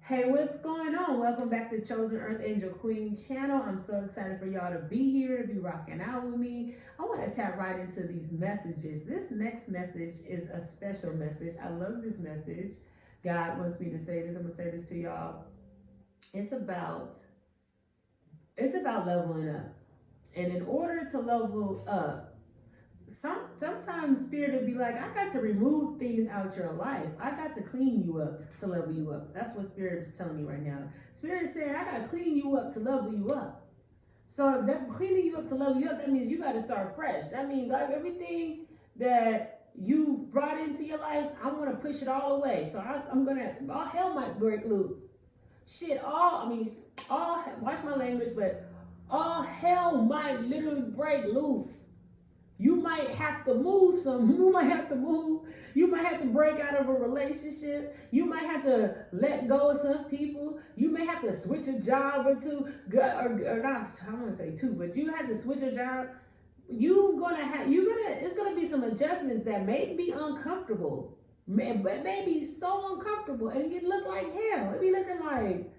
Hey, what's going on? Welcome back to Chosen Earth Angel Queen channel. I'm so excited for y'all to be here, to be rocking out with me. I want to tap right into these messages. This next message is a special message. I love this message. God wants me to say this. I'm going to say this to y'all. It's about leveling up. And in order to level up, sometimes spirit would be like, I got to remove things out your life. I got to clean you up to level you up. That's what spirit is telling me right now. Spirit is saying, I got to clean you up to level you up. So if that cleaning you up to level you up, that means you got to start fresh. That means like everything that you brought into your life, I'm going to push it all away. So I'm going to, all hell might break loose. Watch my language, but all hell might literally break loose. You might have to move some. You might have to move. You might have to break out of a relationship. You might have to let go of some people. You may have to switch a job or two. Or not, I don't want to say two, but you have to switch a job. It's gonna be some adjustments that may be uncomfortable. But may be so uncomfortable. And it look like hell. It be looking like,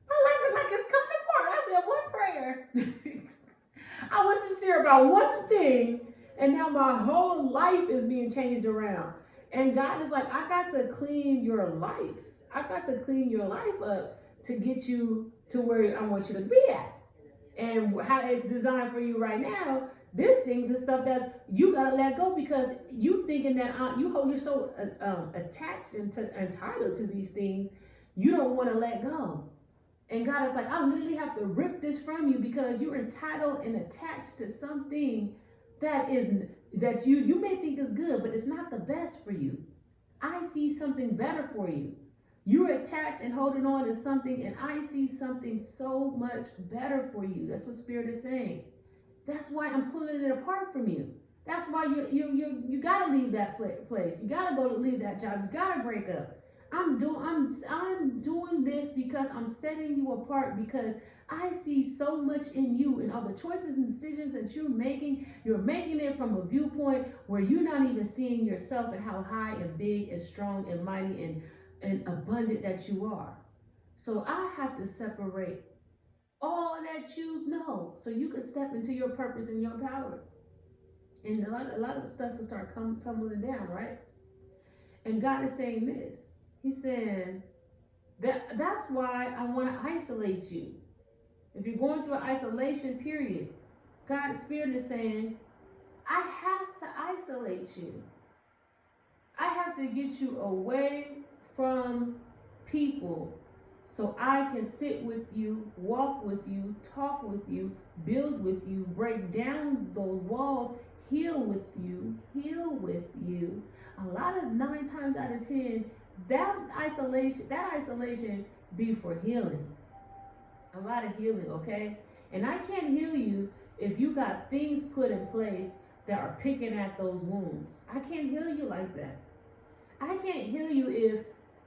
my life is like it's coming apart. I said one prayer. I was sincere about one thing. And now my whole life is being changed around. And God is like, I got to clean your life. I got to clean your life up to get you to where I want you to be at. And how it's designed for you right now, there's things and stuff that you got to let go because you thinking that you're so attached and entitled to these things, you don't want to let go. And God is like, I literally have to rip this from you because you're entitled and attached to something that you may think is good, but it's not the best for you. I see something better for you. You're attached and holding on to something, and I see something so much better for you. That's what Spirit is saying. That's why I'm pulling it apart from you. That's why you gotta leave that place. You gotta go to leave that job. You gotta break up. I'm doing this because I'm setting you apart because I see so much in you and all the choices and decisions that you're making it from a viewpoint where you're not even seeing yourself and how high and big and strong and mighty and abundant that you are. So I have to separate all that you know so you can step into your purpose and your power. And a lot of stuff will start tumbling down, right? And God is saying this. He's saying that's why I want to isolate you. If you're going through an isolation period, God's Spirit is saying, I have to isolate you. I have to get you away from people so I can sit with you, walk with you, talk with you, build with you, break down those walls, heal with you. A lot of 9 times out of 10, that isolation be for healing. A lot of healing, okay? And I can't heal you if you got things put in place that are picking at those wounds. I can't heal you like that. I can't heal you if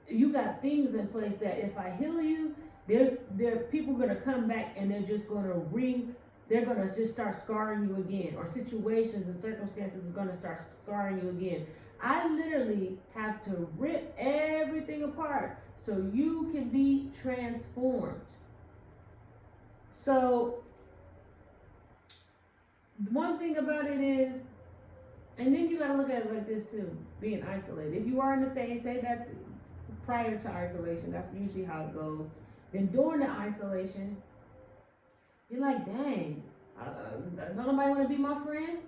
you got things in place that if I heal you, there people gonna come back and they're just gonna just start scarring you again, or situations and circumstances is gonna start scarring you again. I literally have to rip everything apart so you can be transformed. So one thing about it is, and then you got to look at it like this too, being isolated. If you are in the phase, say that's prior to isolation, that's usually how it goes. Then during the isolation, you're like, dang, don't nobody want to be my friend.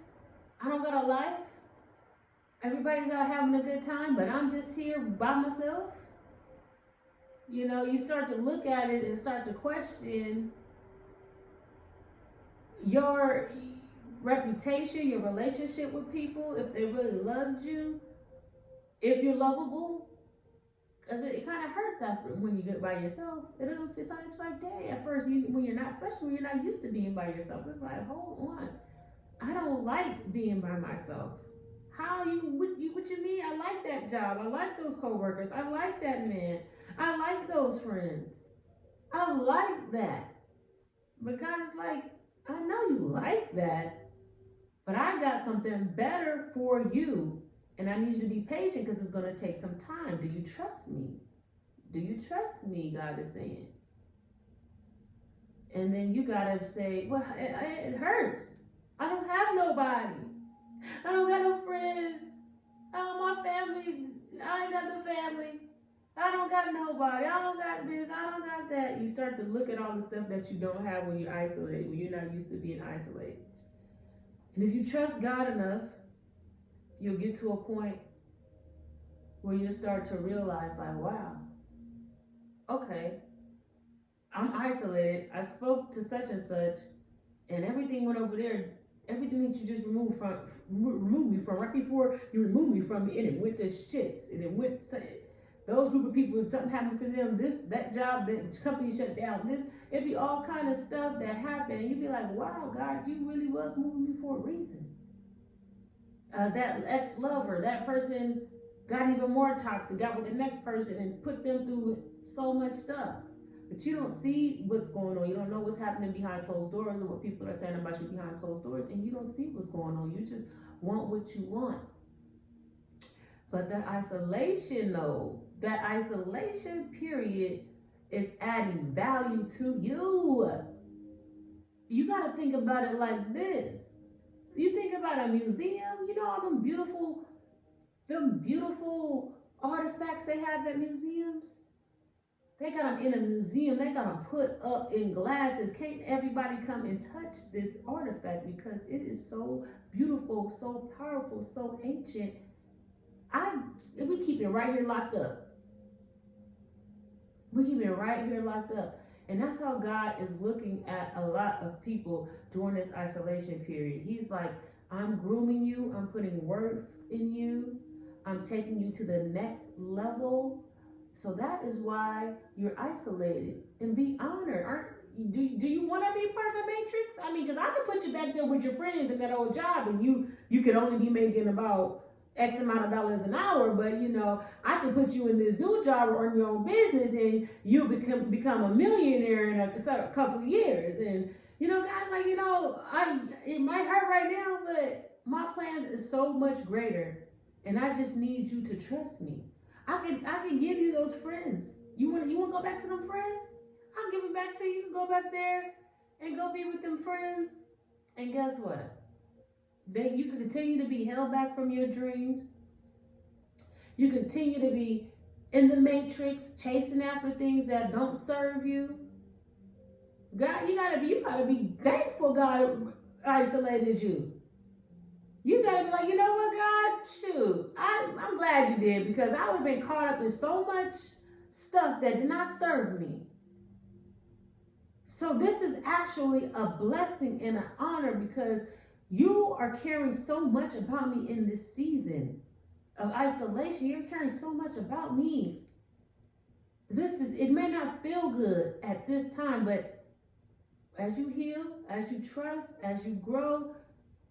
I don't got a life. Everybody's out having a good time, but I'm just here by myself. You know, you start to look at it and start to question your reputation, your relationship with people, if they really loved you, if you're lovable. Because it kind of hurts after when you get by yourself. It doesn't feel it's like, dang, at first, when you're not, especially when you're not used to being by yourself, it's like, hold on. I don't like being by myself. What you mean? I like that job. I like those coworkers. I like that man. I like those friends. I like that. But God is like, I know you like that, but I got something better for you. And I need you to be patient because it's going to take some time. Do you trust me? Do you trust me? God is saying. And then you gotta say, well, it hurts. I don't have nobody. I don't got no friends. My family, I ain't got the family. I don't got nobody. I don't got this. I don't got that. You start to look at all the stuff that you don't have when you're isolated, when you're not used to being isolated. And if you trust God enough, you'll get to a point where you start to realize, like, wow, okay, I'm isolated. I spoke to such and such, and everything went over there. Everything that you just removed me from right before you removed me from it, and it went to shits. And it went to those group of people. If something happened to them, that job, that company shut down. It'd be all kind of stuff that happened, and you'd be like, wow, God, you really was moving me for a reason. That ex-lover, that person got even more toxic, got with the next person and put them through so much stuff. But you don't see what's going on. You don't know what's happening behind closed doors or what people are saying about you behind closed doors, and you don't see what's going on. You just want what you want. But that isolation, though, that isolation period is adding value to you. You got to think about it like this. You think about a museum, you know all them beautiful artifacts they have at museums? They got them in a museum. They got them put up in glasses. Can't everybody come and touch this artifact because it is so beautiful, so powerful, so ancient. We keep it right here locked up. We keep it right here locked up. And that's how God is looking at a lot of people during this isolation period. He's like, I'm grooming you. I'm putting worth in you. I'm taking you to the next level. So that is why you're isolated. And be honored. Do you want to be part of the matrix? I mean, because I could put you back there with your friends in that old job, and you could only be making about X amount of dollars an hour, but I can put you in this new job or in your own business, and you become a millionaire in a couple of years. And guys, like, it might hurt right now, but my plans is so much greater, and I just need you to trust me. I can give you those friends. You want to go back to them friends? I'll give them back to you. Go back there and go be with them friends. And guess what? You can continue to be held back from your dreams. You continue to be in the matrix, chasing after things that don't serve you. God, you gotta be thankful God isolated you. You gotta be like, you know what, God? Shoot, I'm glad you did, because I would have been caught up in so much stuff that did not serve me. So this is actually a blessing and an honor, because you are caring so much about me in this season of isolation. You're caring so much about me. It may not feel good at this time, but as you heal, as you trust, as you grow,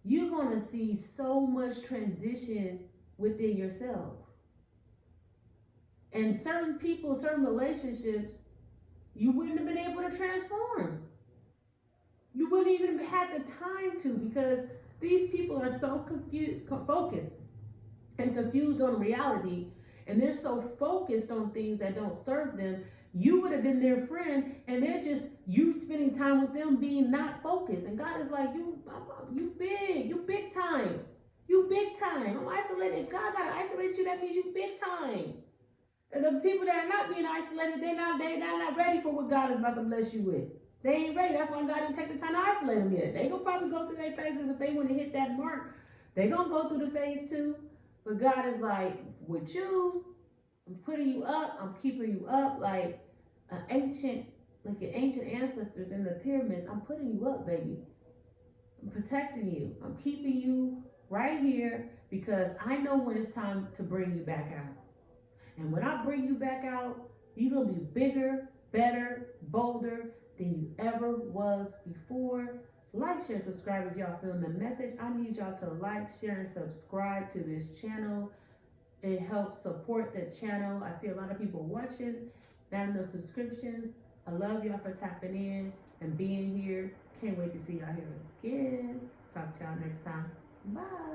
you're going to see so much transition within yourself. And certain people, certain relationships, you wouldn't have been able to transform. You wouldn't even have had the time to, because these people are so focused and confused on reality, and they're so focused on things that don't serve them. You would have been their friend, and they're just, you spending time with them being not focused. And God is like, you big time. You big time. I'm isolated. If God got to isolate you, that means you big time. And the people that are not being isolated, they're not ready for what God is about to bless you with. They ain't ready. That's why God didn't take the time to isolate them yet. They gonna probably go through their phases. If they want to hit that mark, they gonna go through the phase 2. But God is like, with you, I'm putting you up. I'm keeping you up like your ancient ancestors in the pyramids. I'm putting you up, baby. I'm protecting you. I'm keeping you right here, because I know when it's time to bring you back out. And when I bring you back out, you're going to be bigger, better, bolder than you ever was before. Like, share, subscribe if y'all feeling the message. I need y'all to like, share, and subscribe to this channel. It helps support the channel. I see a lot of people watching, not enough subscriptions. I love y'all for tapping in and being here. Can't wait to see y'all here again. Talk to y'all next time. Bye.